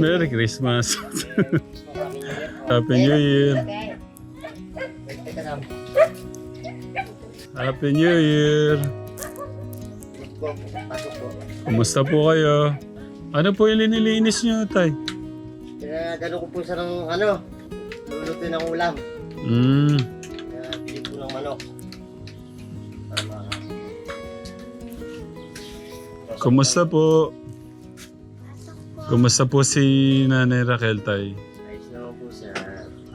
Merry Christmas. Happy New Year. Happy New Year. Kumusta po kayo? Ano po yung linilinis nyo, tay? Gano'n ko po sa ng luluto ng ulam. Kaya bili po ng manok. Kumusta po? Kumusta po si Nanay Raquel, tay? Ayos naman po siya.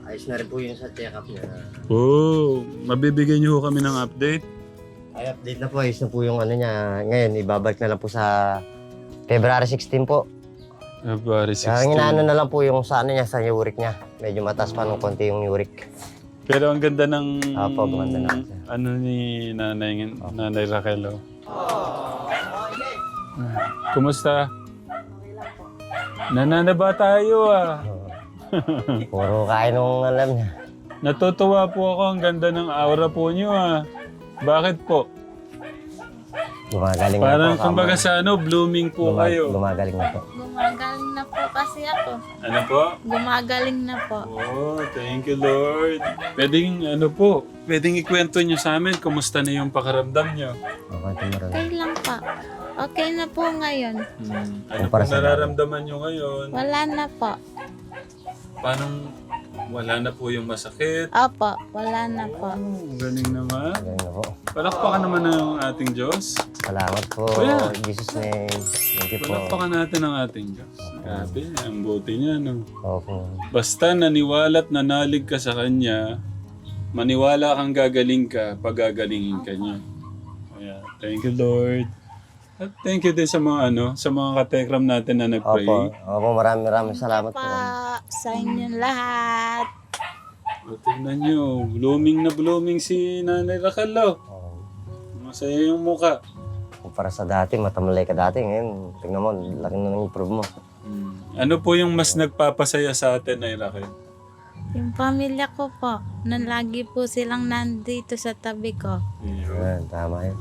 Ayos na rin po yung sa check-up niya. Oh, mabibigyan niyo ho kami ng update? Ay, update na po. Ayos na po yung niya. Ngayon, ibabalik na lang po sa February 16 po. February Kaya 16. inaano na lang po yung sa niya, sa uric niya. Medyo mataas pa ng konti yung uric. Pero ang ganda ng Opo, ganda na siya. ano ni Nanay Raquel. Oh. Kumusta? Nananaba tayo ah. Puro kain nung alam niya. Natutuwa po ako. Ang ganda ng aura po niyo ah. Bakit po? Gumagaling Parang na po. kumbaga sa blooming po kayo. Gumagaling na po. Gumagaling na po kasi ako. Ano po? Gumagaling na po. Oh, thank you Lord. Pwedeng ikwento niyo sa amin kumusta na yung pakaramdam niyo. Okay lang po. Okay na po ngayon. Ano po Kumpara sa nararamdaman niyo ngayon? Wala na po. Paano wala na po yung masakit? Opo, wala na po. Oh, galing naman. Gumagaling na po. Palakpakan naman ng ating Diyos. Salamat po. Kuya. In Jesus' name. Thank you po. Palakpakan natin ang ating Diyos. Grabe, ang buti niya, no? Opo. Basta naniwala at nanalig ka sa Kanya, maniwala kang gagaling ka, pagagalingin ka niya. Kaya, thank you Lord. At thank you din sa mga sa mga katekram natin na nag-pray. Opo, maraming salamat po. Pa sa inyong lahat. O, tingnan nyo, blooming na blooming si Nanay Raquel, oh. Masaya yung mukha. Kumpara sa dati, matamalay ka dati. Ngayon, tingnan mo, laki na ng improve mo. Ano po yung mas nagpapasaya sa atin, Nay Raquel? Yung pamilya ko po, na lagi po silang nandito sa tabi ko. Yan, tama yan.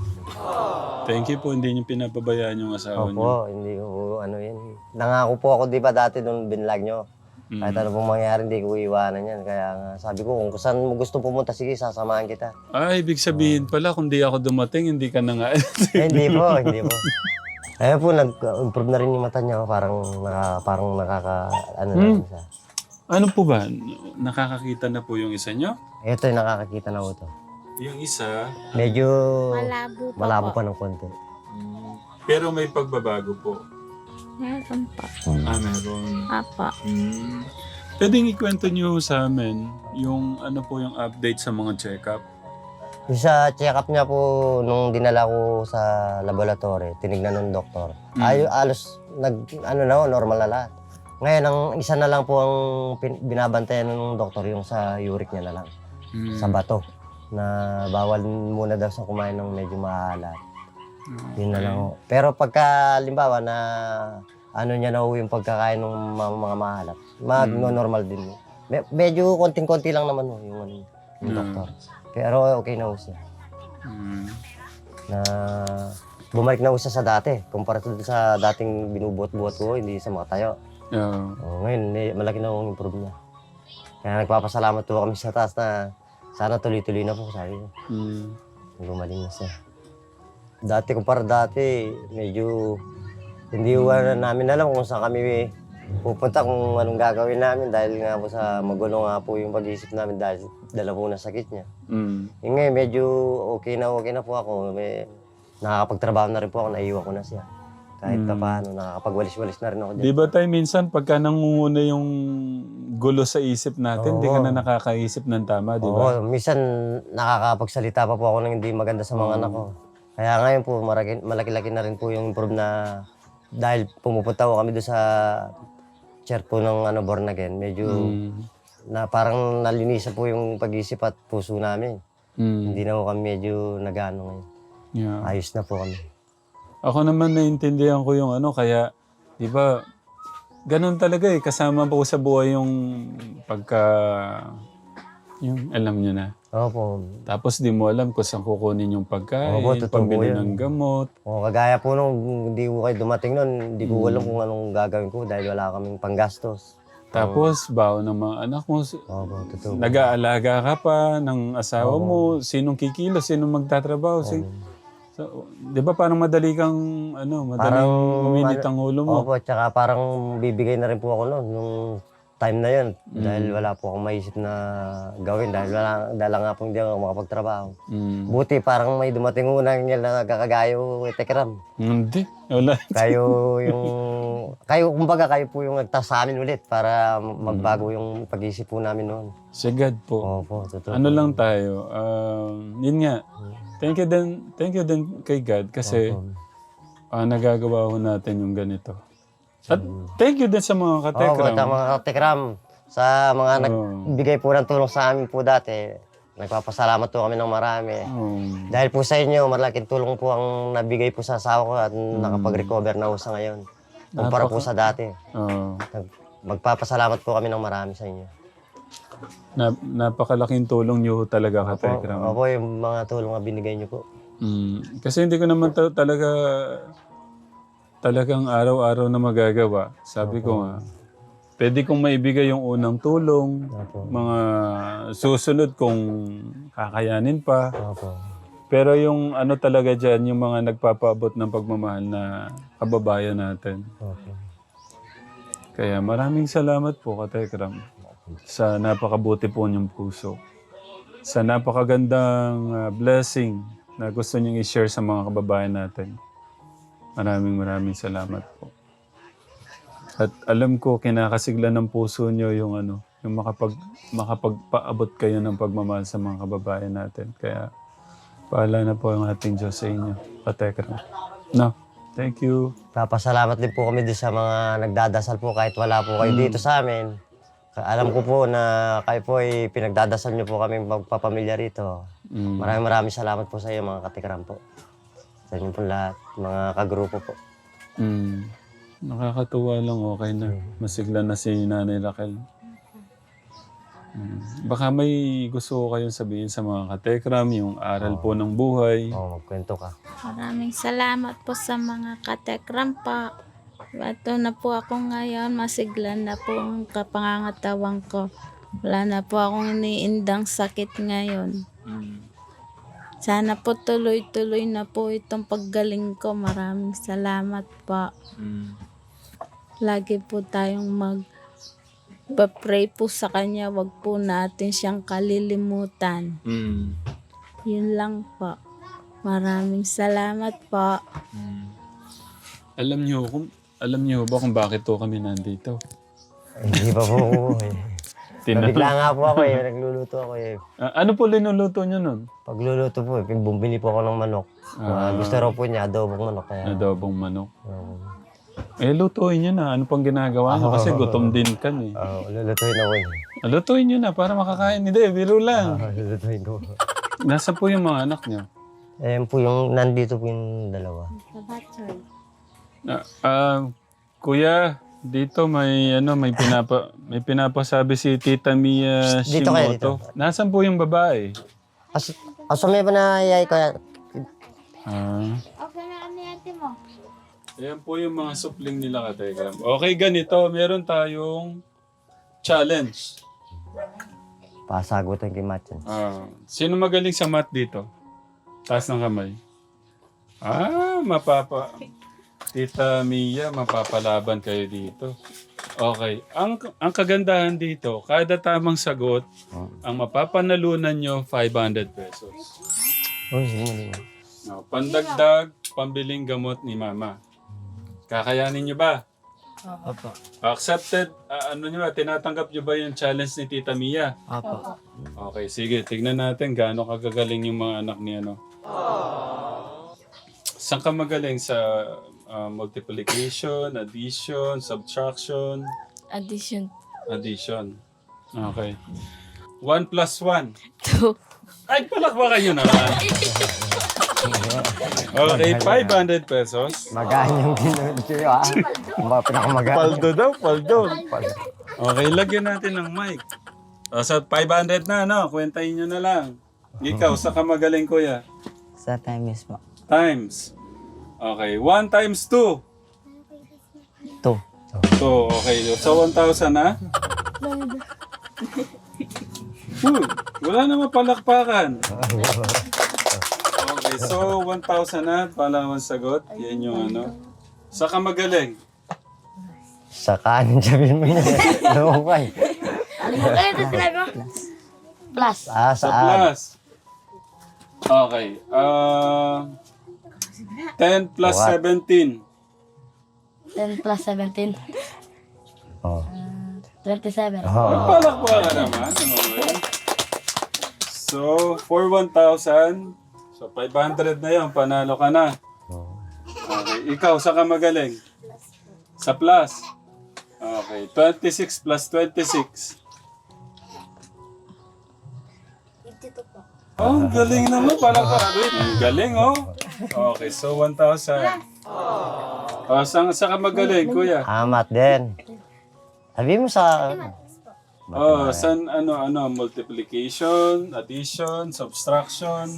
Thank you po, hindi niyo pinapabayaan yung asawa niyo. Opo, hindi ko po, yan. Nangako po ako, di ba, dati nung binlag nyo. Kahit ano pong mangyari, hindi ko iwanan yan. Kaya nga, sabi ko, kung saan mo gusto pumunta, sige, sasamahan kita. Ibig sabihin pala, kung di ako dumating, hindi ka na nga. Hindi po, hindi po. Ayun po, nag-improve na rin yung mata niya. Parang nakaka, na rin siya. Ano po ba? Nakakakita na po yung isa nyo? Ito yung nakakakita na po ito. Yung isa? Medyo Malabo pa ng konti. Pero may pagbabago po. Meron po. Meron. Apo. Pwedeng ikwento nyo sa amin yung ano po yung update sa mga check-up. Yung sa check-up niya po, nung dinala ko sa laboratory, tinignan ng doktor. Alos, normal na lahat. Ngayon, ang isa na lang po ang binabantayan ng doktor, yung sa uric niya na lang. Sa bato. Na bawal muna daw sa kumain ng medyo maalat. Yun na lang ho. Pero pagka, limbawa na niya na ho yung pagkakain ng mga maalat, normal din. Medyo konting-konti lang naman ho yung doktor. Pero okay na ho siya. Na bumalik na ho siya sa dati. Kumpara sa dating binubuhat-buhat ko, hindi sa makatayo. Ngayon, malaki na ho yung improve niya. Kaya nagpapasalamat po kami sa taas na sana tuloy-tuloy na po, sabi ko. Gumaling na siya. Kumpara dati, medyo hindi namin alam kung saan kami pupunta, kung anong gagawin namin dahil nga po sa magulo nga po yung pag-iisip namin dahil dala po na sakit niya. Ngayon, medyo okay na po ako. Nakakapagtrabaho na rin po ako, naiiwan ko na siya. Kahit pa paano, nakakapagwalis-walis na rin ako dyan. Di ba tayo minsan, pagka nangunguna yung gulo sa isip natin, di ka na nakakaisip ng tama, di ba? Oo, minsan nakakapagsalita pa po ako ng hindi maganda sa mga anak ko. Kaya ngayon po, malaki-laki na rin po yung improve na dahil pumupunta ko kami doon sa church po ng born again, medyo na parang nalinisan po yung pag-isip at puso namin. Hindi na po kami medyo nagano ngayon. Yeah. Ayos na po kami. Ako naman naintindihan ko yung kaya, di ba, ganun talaga kasama po sa buhay yung pagka, yung alam niyo na. Opo. Tapos di mo alam kung saan kukunin yung pagkain, Opo, totoo pambili yan. ng gamot. O, kagaya po nung hindi ko kayo dumating nun, hindi ko alam kung anong gagawin ko dahil wala kaming panggastos. Tapos, baon ng mga anak mo. Opo, totoo. Nag-aalaga ka pa ng asawa mo. Sinong kikilo? Sinong magtatrabaho? So, di ba parang madali kang, madaling uminit ang ulo mo? Opo, tsaka parang bibigay na rin po ako nun nung time na yun. Dahil wala po akong maisip na gawin dahil dahil nga po hindi ako makapagtrabaho. Mm. Buti parang may dumating unang niya na kakagayo Tekram. Hindi. Wala. Kayo kumbaga kayo po yung nagtas sa amin ulit para magbago yung pag-iisip po namin noon. Si God po. Opo, totoo. Ano lang tayo, yun nga. Thank you din kay God kasi nagagawa ko natin yung ganito. At thank you din sa mga Opo, katekram. sa mga Tekram, sa mga nagbigay po ng tulong sa amin po dati. Nagpapasalamat po kami ng marami. Dahil po sa inyo, malaking tulong po ang nabigay po sa asawa ko at nakapag-recover na po sa ngayon. Kumpara po sa dati. Magpapasalamat po kami ng marami sa inyo. Napakalaking tulong nyo talaga katekram. Opo, yung mga tulong na binigay niyo po. Kasi hindi ko naman talagang araw-araw na magagawa. Sabi ko nga, pwede kong maibigay yung unang tulong, mga susunod kung kakayanin pa. Opo. Pero yung talaga dyan, yung mga nagpapaabot ng pagmamahal na kababayan natin. Opo. Kaya maraming salamat po, Katekram, sa napakabuti po niyong puso. Sa napakagandang blessing na gusto niyong i-share sa mga kababayan natin. Maraming salamat po. At alam ko, kinakasigla ng puso niyo yung yung makapagpaabot kayo ng pagmamahal sa mga kababayan natin. Kaya, paala na po ang ating Diyos sa inyo, Katekram. No, thank you. Papasalamat din po kami doon sa mga nagdadasal po kahit wala po kayo dito sa amin. Alam ko po na kayo po ay pinagdadasal niyo po kami magpapamilya rito. Maraming salamat po sa iyo mga Katekram po. Sa inyo po lahat, mga kagrupo po. Nakakatuwa lang, okay na. Masigla na si Nanay Raquel. Baka may gusto ko kayong sabihin sa mga Katekram, yung aral po ng buhay. Magkwento ka. Maraming salamat po sa mga katekram po. Ito na po ako ngayon, masigla na po ang kapangangatawan ko. Wala na po akong iniindang sakit ngayon. Sana po tuloy-tuloy na po itong paggaling ko. Maraming salamat po. Lagi po tayong mag-pray po sa Kanya. Wag po natin siyang kalilimutan. Yun lang po. Maraming salamat po. Alam niyo ba kung bakit to kami nandito? Hindi pa po ako Nabigla nga po ako nagluluto ako Ano po linuluto niyo nun? Pagluluto po bumili po ako ng manok. Gusto raw po niya, adobong manok. Kaya, Adobong manok. Lutuin niyo na. Ano pang ginagawa niyo? Kasi gutom din kan eh. lulutuin ako Lutuin niyo na para makakain. Hindi, biro lang. lulutuin ko. Nasa po yung mga anak niyo? Ayan po yung, nandito po yung dalawa. Kuya, dito may pinapasabi si Tita Mia Dito kayo, Shimoto. Nasaan po yung babae? May pa na yay ko. Okay na ano yate mo? Ayan po yung mga supling nila Katekram. Okay, ganito. Meron tayong challenge. Pasagutin kay Matchan. Sino magaling sa math dito? Taas ng kamay. Tita Mia, mapapalaban kayo dito. Okay. Ang kagandahan dito, kada tamang sagot, ang mapapanalunan nyo, 500 pesos. Pandagdag, pambiling gamot ni Mama. Kakayanin nyo ba? Opo. Accepted, tinatanggap nyo ba yung challenge ni Tita Mia? Opo. Okay, sige. Tignan natin gaano kagagaling yung mga anak ni Saan ka magaling? Sa multiplication, addition, subtraction? Addition. Addition. Okay. 1 plus 1. 2. Ay, palakpakan nyo naman. Okay, 500 pesos. Magaan yung ginunod sa'yo Pinakamagaan. Paldo daw, paldo. Okay, lagyan natin ng mic. Sa 500 na, no? Kwentahin nyo na lang. Ikaw, sa ka magaling, kuya? Sa times po. Times. Okay, 1 times 2. 2. So, okay. So, 1,000 na? Wala naman palakpakan. Okay, so 1,000 na. Pala sagot. Yan yung ano. Sa ka magaling? Sa kanin, sabihin mo yun. Lumukay. Plus. Ah, Sa saan? plus. Okay. 10 plus What? 17. 10 plus 17. Oh. 27. Palakpakan naman. Okay. So, for 1,000, so 500 na yun. Panalo ka na. Okay. Ikaw, sa ka magaling? Sa plus. Okay. 26 plus 26. Oh, ang galing naman. Palakpakan. Ang galing, oh. Okay, so 1,000. Oh, saan ka magaling, kuya? Amat din. Sabi mo sa... Oh, san ano multiplication, addition, subtraction,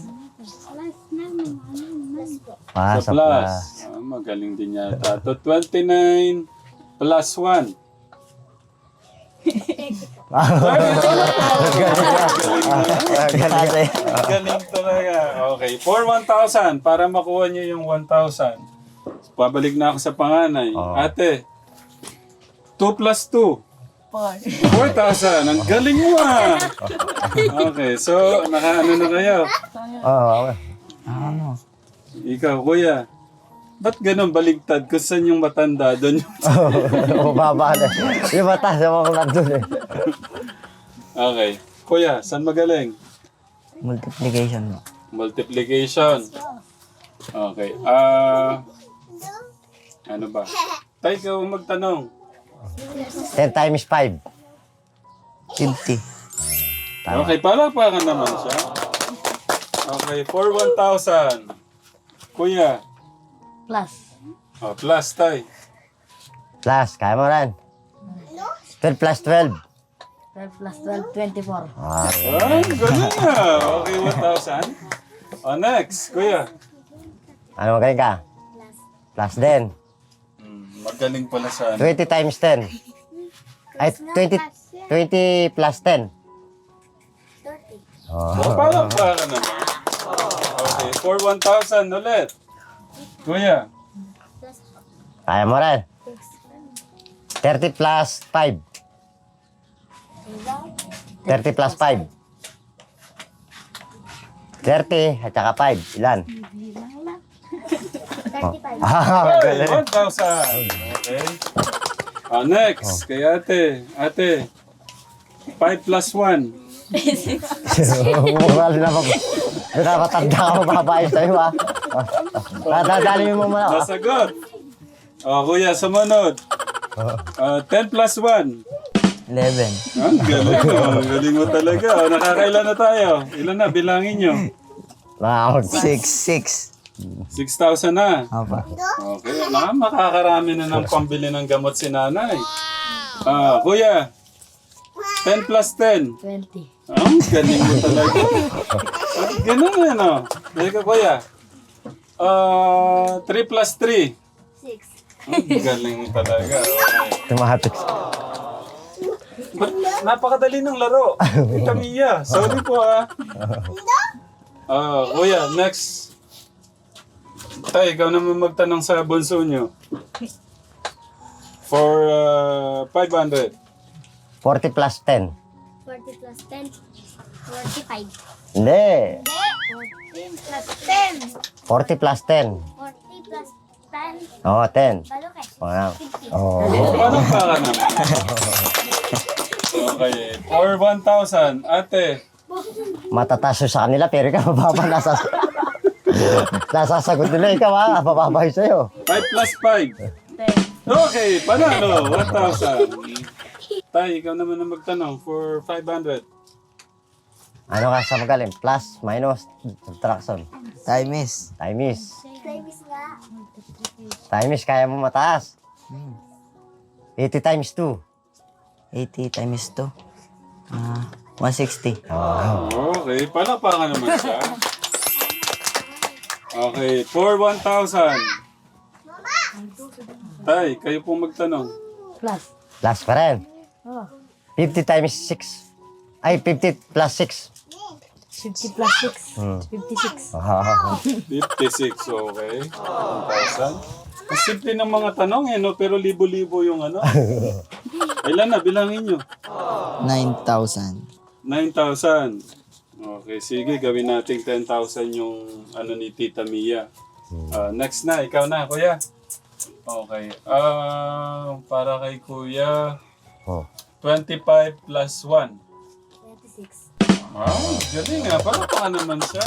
Ah, sa sa plus. plus. Ah, magaling din yata. To 29 plus 1. Galing talaga. Okay, for 1,000 para makuha niyo yung 1,000. Pabalik na ako sa panganay. Oh. Ate, 2 plus 2. 4,000. Ang galing mo ah. Okay, so nakaano na kayo? Oo. Ano? Ikaw, kuya. Ba't ganun baligtad? Kung saan yung matanda, doon yung... Bumaba na. Yung mata sa mga nandun eh. Okay. Kuya, saan magaling? Multiplication po. Multiplication. Okay. Ano ba? Tay, ikaw ang magtanong. 10 times 5. 50. Tama. Okay, palakpakan naman siya. Okay, for 1,000. Kuya. Plus. Oh, plus, tay. Plus, kaya mo rin. 12 plus 12. 12 plus 12, 24. Ah, Ah, galing ah. Okay, 1,000. Oh, next. Kuya. ano magaling ka? Plus din. Magaling pala sa ano. 20 times 10. Ay, 20 plus 10. Oh. Oh, palakpakan naman. Okay, for 1,000 ulit. Kuya. Kaya mo rin. 30 plus 5. 30 plus 5. 30 at saka 5. Ilan? 35. Ah, Hey, galing. 1,000. Okay. Next, kay ate. Ate. 5 plus 1. Bumali na ako. Pinapatanda ako babae sa'yo ah. Dadali mo muna. Nasagot. Oh, kuya, sumunod. 10 plus 1. 11. Ang galing, oh. Ang galing mo talaga. Oh, nakakailan na tayo? Ilan na? Bilangin nyo. Wow. 6. 6,000 na. Apa. Okay, makakarami na ng pambili ng gamot si nanay. Kuya, 10 plus 10. 20. Ang galing mo talaga. Ganun yan, no? Teka, kuya. 3 plus 3. 6. Ang galing mo talaga. Okay. Mathematics. Ba't napakadali ng laro? Kamiya. Sorry po, ah. Kuya, next. Tay, ikaw naman magtanong sa bunso nyo. For 500. 40 plus 10. 40 plus 10, 45. Hindi. 14 plus 10, 40 plus 10. 40 plus 10, Oo, 10. balo ka. Wow. Oh. Paano pa ka naman? Okay. For 1,000. Ate. Matataso sa kanila pero ikaw mababa nasasagot nila ikaw ha. Mababa yun sa'yo. 5 plus 5. Okay. Panalo. 1,000. Tay, ikaw naman ang magtanong for 500. Ano ka sa magaling? Plus, minus, subtraction. Times. Times. Service nga. Times, kaya mo mataas. 80 times 2. 80 times 2. 160. Okay, palakpakan naman siya. Okay, for 1,000. Tay, kayo pong magtanong. Last pa rin. 50 times 6. Ay, 50 plus 6. 50 plus 6. 56. 56, okay. 1,000. Ang simple ng mga tanong no? Pero libo-libo yung ano. Ilan na, bilangin nyo. 9,000. 9,000. Okay, sige, gawin natin 10,000 yung ano ni Tita Mia. Next na, ikaw na, kuya. Okay. Para kay kuya, Oh. 25 plus 1. 26. Wow, galing nga. Para pa naman siya.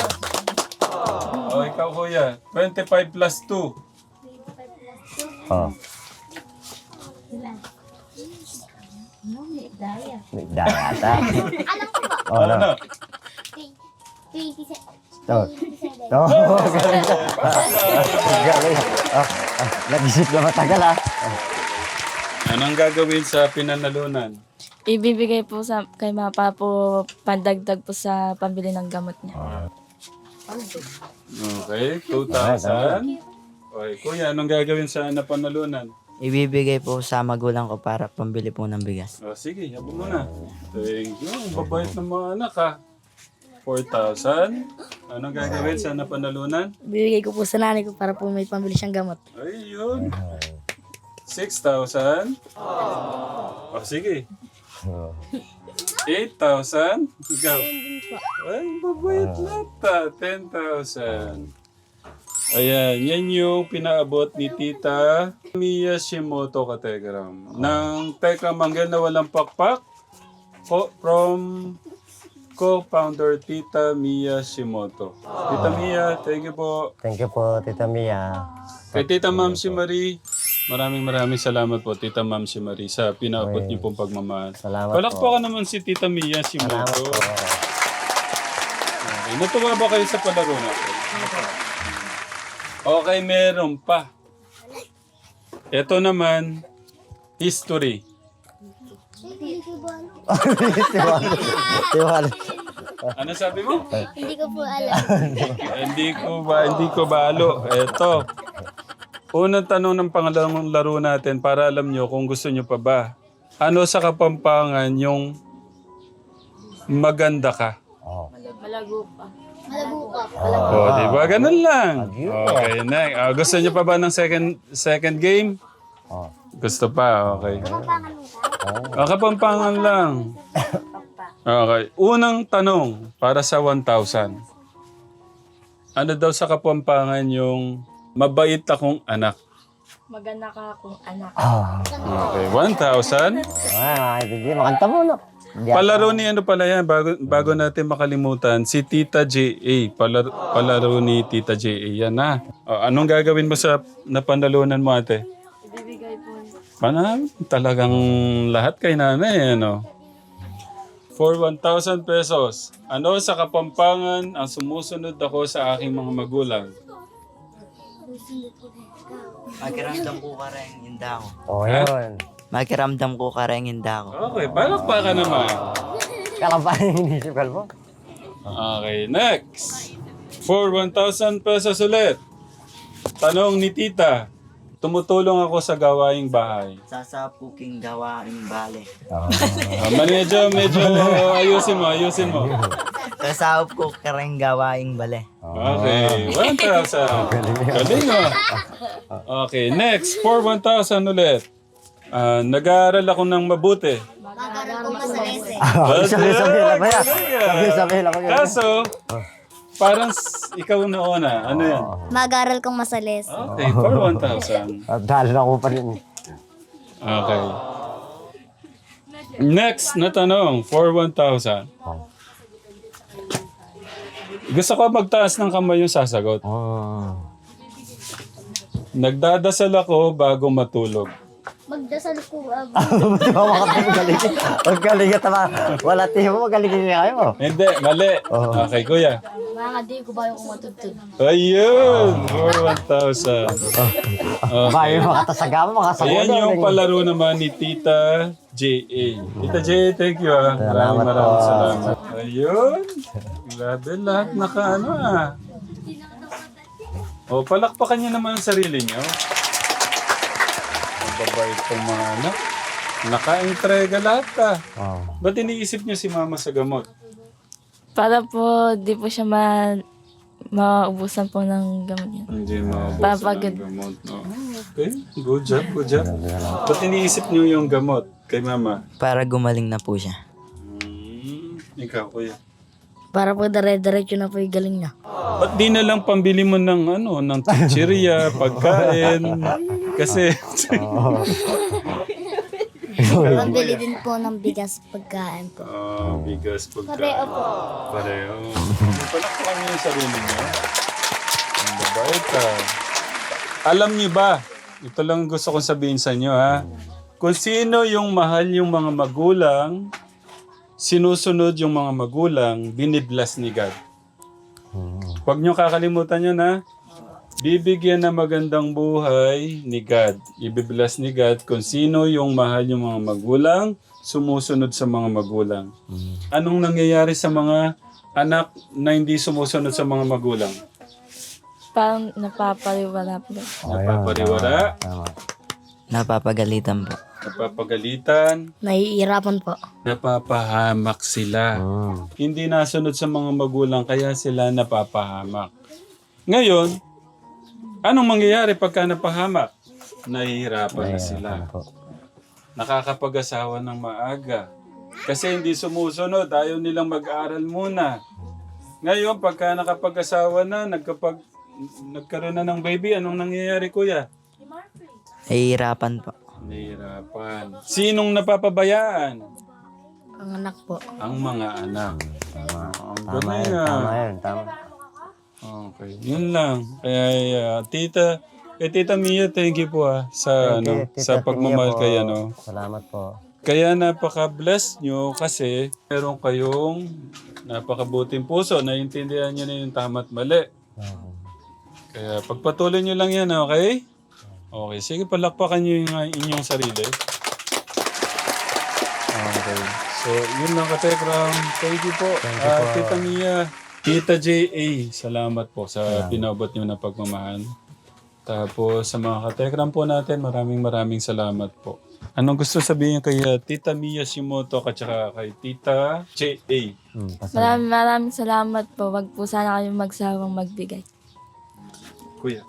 Ikaw kuya, 25 plus 2. 25 plus 2. Oh. Daya. Dayata. Alam ko po. Oh, no. Ano? 27. Oh. 27. Oh, galing ka. Galing. Nag-isip na matagal Anong gagawin sa pinanalunan? Ibibigay po sa kay Mapa po pandagdag po sa pambili ng gamot niya. Okay, 2,000. Okay, kuya, anong gagawin sa napanalunan? Ibibigay po sa magulang ko para pambili po ng bigas. Sige, yabo mo na. Thank you. Ang babait ng mga anak ha. 4,000. Anong gagawin sa napanalunan? Ibibigay ko po sa nanay ko para po may pambili siyang gamot. Ayun. 6,000. Sige. 8,000. Ikaw. Ay, babait na ta. 10,000. Ayan, yan yung pinaabot ni Tita Mia Shimoto Kategram. Ng Tekram Manggel na walang pakpak from co-founder Tita Mia Shimoto. Tita Mia, thank you po. Thank you po, Tita Mia. Kay Tita Ma'am si Marie, maraming salamat po Tita Ma'am si Marie sa pinaabot niyo pong pagmamahal. Salamat Palakpakan naman si Tita Mia Salamat Shimoto. po. Okay. Natuwa ba kayo sa palaro natin? Okay, meron pa. Ito naman, history. Tiwala. Ano sabi mo? Hindi ko po alam. Hindi ko balo. Ito. Unang tanong ng pangalawang laro natin para alam nyo kung gusto nyo pa ba. Ano sa Kapampangan yung maganda ka? Oh. Malago pa. Malago ka. Diba? Ganun lang. Okay, next. Gusto nyo pa ba ng second game? Oh. Gusto pa, okay. Kapampangan mo ka? Kapampangan lang. Okay. Unang tanong para sa 1,000. Ano daw sa Kapampangan yung mabait akong anak? Maganda ka akong anak. Okay, 1,000. Ah, hindi makanta mo, no? Palaro ni ano pala yan, bago natin makalimutan, si Tita J.A. Palaro ni Tita J.A. Yan na. Anong gagawin mo sa napanalunan mo, ate? Ibibigay po. Talagang lahat kay nanay, ano? For 1,000 pesos, ano sa Kapampangan ang sumusunod ako sa aking mga magulang? Makiramdam ko ka rin hinda ko. Oh, yun. Makiramdam ko ka rin hinda ko. Okay, palakpakan naman. Kalabahin yung inisipal mo. Okay, next. For 1,000 pesos ulit. Tanong ni Tita, tumutulong ako sa gawaing bahay. Sasapuking gawaing bale. Medyo ayusin mo. Sasahop ko ka rin gawaing bale. Okay, 1,000. Galing mo. Okay, next. For 1,000 ulit. Nag-aaral ako ng mabuti. Mag-aral ko masalis eh. Sabi lang ba yan? Sabi lang ba yan? Kaso, parang ikaw na una. Ano yan? Mag-aral kong masalis. Okay, for 1,000. Dahil na ko pa rin. Okay. Next na tanong, for 1,000. Gusto ko magtaas ng kamay yung sasagot. Oh. Nagdadasal ako bago matulog. Mag magdasal po. Di ba makapagaling? Magaling ka tama. Wala tiyo mo, magaling niya kayo. Hindi, mali. Oo. Okay, kuya. Mga di ko ba yung matutod? Ayun! For 1,000. Bayo makatasagama, makasagot. Ayan yung palaro naman ni Tita J.A. Tita J.A., thank you ah. Salamat Maraming po. salamat. Ayun. Grabe lahat nakaano ah. O, palakpakan niyo naman ang sarili niyo. Ang babait pang mga anak. Naka-entrega lahat ah. Oh. Ba't iniisip niyo si mama sa gamot? Para po di po siya maubusan po ng gamot niya. Hindi maubusan Papagod. ng gamot. No? Okay, good job, good job. Ba't iniisip niyo yung gamot kay mama? Para gumaling na po siya. Ikaw, kuya. Para po dire-diretso na po yung galing niya. Ba't di na lang pambili mo ng ano, ng chichirya, pagkain? Kasi, Pambili din po ng bigas pagkain po. bigas, pagkain. Pareho po. Pareho. Palakpakan niyo yung sarili niyo. Ang babait ka. Alam niyo ba, ito lang gusto kong sabihin sa inyo ha, kung sino yung mahal yung mga magulang, sinusunod yung mga magulang, biniblas ni God. Huwag niyo kakalimutan yun ha. Bibigyan ng magandang buhay ni God. Ibiblas ni God kung sino yung mahal yung mga magulang, sumusunod sa mga magulang. Anong nangyayari sa mga anak na hindi sumusunod sa mga magulang? Parang napapaliwala po. Napapariwara, Tama. Napapagalitan po. napapagalitan, Nahihirapan po. napapahamak sila. Hindi nasunod sa mga magulang kaya sila napapahamak. Ngayon, anong mangyayari pagka napahamak? Nahihirapan na sila. Nakakapag-asawa ng maaga. Kasi hindi sumusunod, ayaw nilang mag-aral muna. Ngayon, pagka nakapag-asawa na, nagkaroon na ng baby, anong nangyayari, kuya? Nahihirapan po. Nahihirapan. Sinong napapabayaan? Ang anak po. Ang mga anak. Ang Tama galing yun, ah. tama yun, tama. Okay, yun lang. Kaya Tita Mia, thank you po sa Thank you, Tita sa pagmamahal Tia po. kay Salamat po. Kaya napaka-bless nyo kasi meron kayong napakabuting puso. Naiintindihan nyo na yung tama at mali. Kaya pagpatuloy nyo lang yan, okay? Okay, sige, palakpakan nyo yung inyong sarili. Okay. So, yun lang katekram. Thank you po. Tita Mia, Tita J.A., salamat po sa pinabot nyo na pagmamahal. Tapos sa mga katekram po natin, maraming salamat po. Anong gusto sabihin kay Tita Mia Shimoto at saka kay Tita J.A.? Maraming salamat po. Wag po sana kayong magsawang magbigay. Kuya.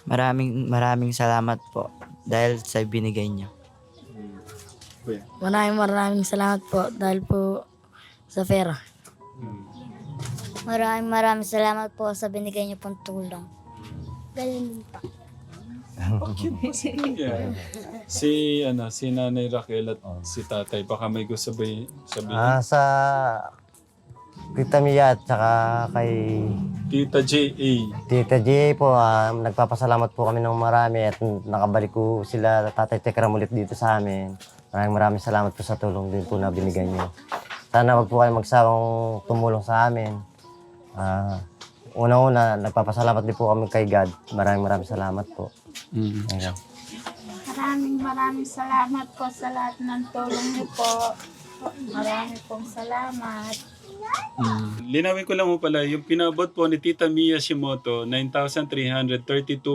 Maraming salamat po dahil sa binigay niyo. Kuya. Maraming salamat po dahil po sa pera. Maraming salamat po sa binigay niyo pong tulong. Galing din po. Yeah. Si Nanay Raquel at si Tatay, baka may gusto sabihin. Sa Tita Mia at saka kay Tita J.A. Tita J po, nagpapasalamat po kami ng marami at nakabalik ko sila Tatay Tekram ulit dito sa amin. Maraming salamat po sa tulong din po na binigay niyo. Sana wag po kayo magsawang tumulong sa amin. Una-una, nagpapasalamat din po kami kay God. Maraming salamat po. Ayan. Maraming salamat po sa lahat ng tulong niyo po. Marami pong salamat. Linawin ko lang po pala, yung pinabot po ni Tita Mia Shimoto, 9,332.47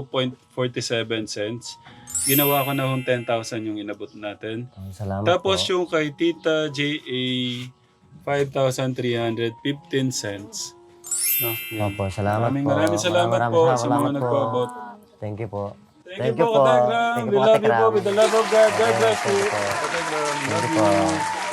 cents. Ginawa ko na hong 10,000 yung inabot natin. Salamat Tapos po. yung kay Tita J.A., 5,315 cents. No? Yan. Opo, salamat po. Maraming salamat po sa mga nagpabot. Thank you po. Thank you po, Katekram. We love you po with the love of God. God bless you. Katekram, love you.